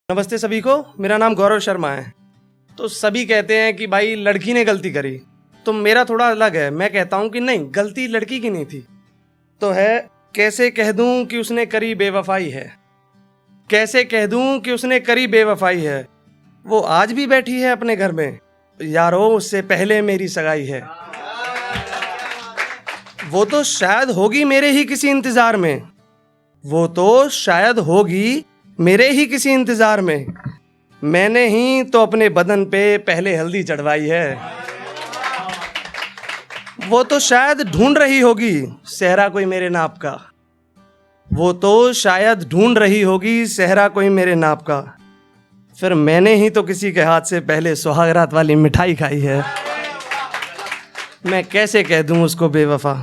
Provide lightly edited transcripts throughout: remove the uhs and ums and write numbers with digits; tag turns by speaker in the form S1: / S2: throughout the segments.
S1: नमस्ते सभी को, मेरा नाम गौरव शर्मा है। तो सभी कहते हैं कि भाई लड़की ने गलती करी, तो मेरा थोड़ा अलग है। मैं कहता हूँ कि नहीं, गलती लड़की की नहीं थी। तो है कैसे कह दूँ कि उसने करी बेवफाई है, कैसे कह दूँ कि उसने करी बेवफाई है। वो आज भी बैठी है अपने घर में, यारो उससे पहले मेरी सगाई है। वो तो शायद होगी मेरे ही किसी इंतज़ार में, वो तो शायद होगी मेरे ही किसी इंतजार में। मैंने ही तो अपने बदन पे पहले हल्दी चढ़वाई है। वो तो शायद ढूंढ रही होगी सेहरा कोई मेरे नाप का, वो तो शायद ढूंढ रही होगी सेहरा कोई मेरे नाप का। फिर मैंने ही तो किसी के हाथ से पहले सुहागरात वाली मिठाई खाई है। मैं कैसे कह दूं उसको बेवफा,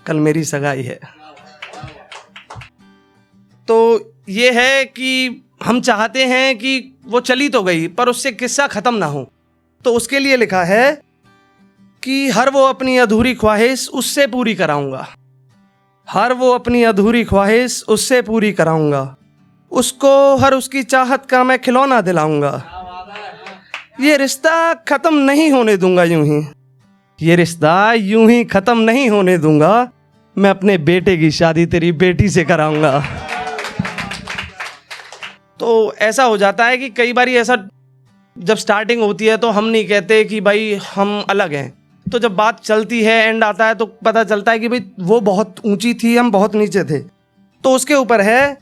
S1: कल मेरी सगाई है। तो ये है कि हम चाहते हैं कि वो चली तो गई पर उससे किस्सा ख़त्म ना हो। तो उसके लिए लिखा है कि हर वो अपनी अधूरी ख्वाहिश उससे पूरी कराऊंगा, हर वो अपनी अधूरी ख्वाहिश उससे पूरी कराऊंगा। उसको हर उसकी चाहत का मैं खिलौना दिलाऊंगा। ये रिश्ता ख़त्म नहीं होने दूंगा यूं ही, ये रिश्ता यूं ही ख़त्म नहीं होने दूंगा। मैं अपने बेटे की शादी तेरी बेटी से कराऊंगा। तो ऐसा हो जाता है कि कई बार ऐसा जब स्टार्टिंग होती है तो हम नहीं कहते कि भाई हम अलग हैं। तो जब बात चलती है, एंड आता है, तो पता चलता है कि भाई वो बहुत ऊंची थी, हम बहुत नीचे थे। तो उसके ऊपर है,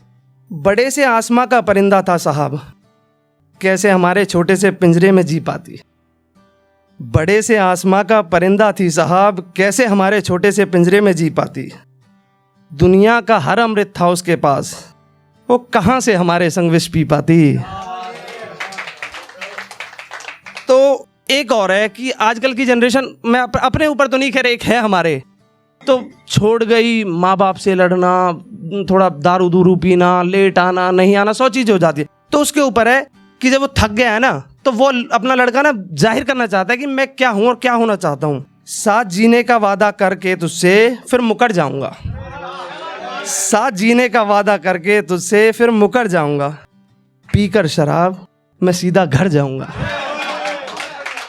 S1: बड़े से आसमां का परिंदा था साहब, कैसे हमारे छोटे से पिंजरे में जी पाती। बड़े से आसमां का परिंदा थी साहब, कैसे हमारे छोटे से पिंजरे में जी पाती। दुनिया का हर अमृत था उसके पास, वो कहाँ से हमारे संग विष पी पाती। तो एक और है कि आजकल की जनरेशन, मैं अपने ऊपर तो नहीं कह रहा, एक है हमारे, तो छोड़ गई माँ बाप से लड़ना, थोड़ा दारू दूरू पीना, लेट आना, नहीं आना, 100 चीज़ हो जाती है। तो उसके ऊपर है कि जब वो थक गया है ना, तो वो अपना लड़का ना जाहिर करना चाहता है कि मैं क्या हूँ और क्या होना चाहता हूँ। साथ जीने का वादा करके तुझसे फिर मुकर जाऊँगा, साथ जीने का वादा करके तुझसे फिर मुकर जाऊंगा। पीकर शराब मैं सीधा घर जाऊंगा,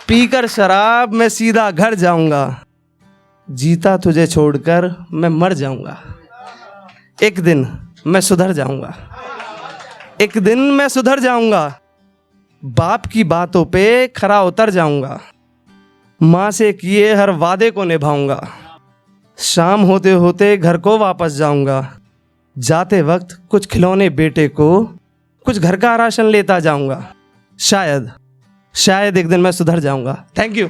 S1: पीकर शराब मैं सीधा घर जाऊंगा। जीता तुझे छोड़कर मैं मर जाऊंगा, एक दिन मैं सुधर जाऊंगा, एक दिन मैं सुधर जाऊंगा। बाप की बातों पे खरा उतर जाऊंगा, माँ से किए हर वादे को निभाऊंगा। शाम होते होते घर को वापस जाऊंगा, जाते वक्त कुछ खिलौने बेटे को, कुछ घर का राशन लेता जाऊंगा। शायद एक दिन मैं सुधर जाऊंगा। Thank you.